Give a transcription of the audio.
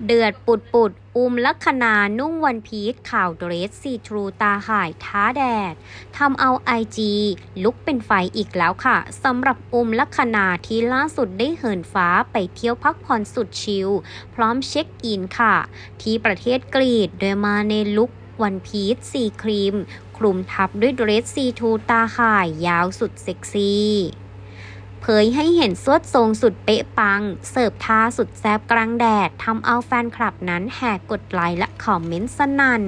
เดือดปุดปุดอุ้มลัคนานุ่งวันพีชข่าวเดรสซีทรูตาข่ายท้าแดดทำเอาไอจีลุกเป็นไฟอีกแล้วค่ะสำหรับอุ้มลัคนาที่ล่าสุดได้เหินฟ้าไปเที่ยวพักผ่อนสุดชิลพร้อมเช็คอินค่ะที่ประเทศกรีซโดยมาในลุควันพีชสีครีมคลุมทับด้วยเดรสซีทรูตาข่ายยาวสุดเซ็กซี่เผยให้เห็นสวดทรงสุดเป๊ะปังเสิร์ฟท่าสุดแซ่บกลางแดดทำเอาแฟนคลับนั้นแห่กดไลค์และคอมเมนต์สนั่น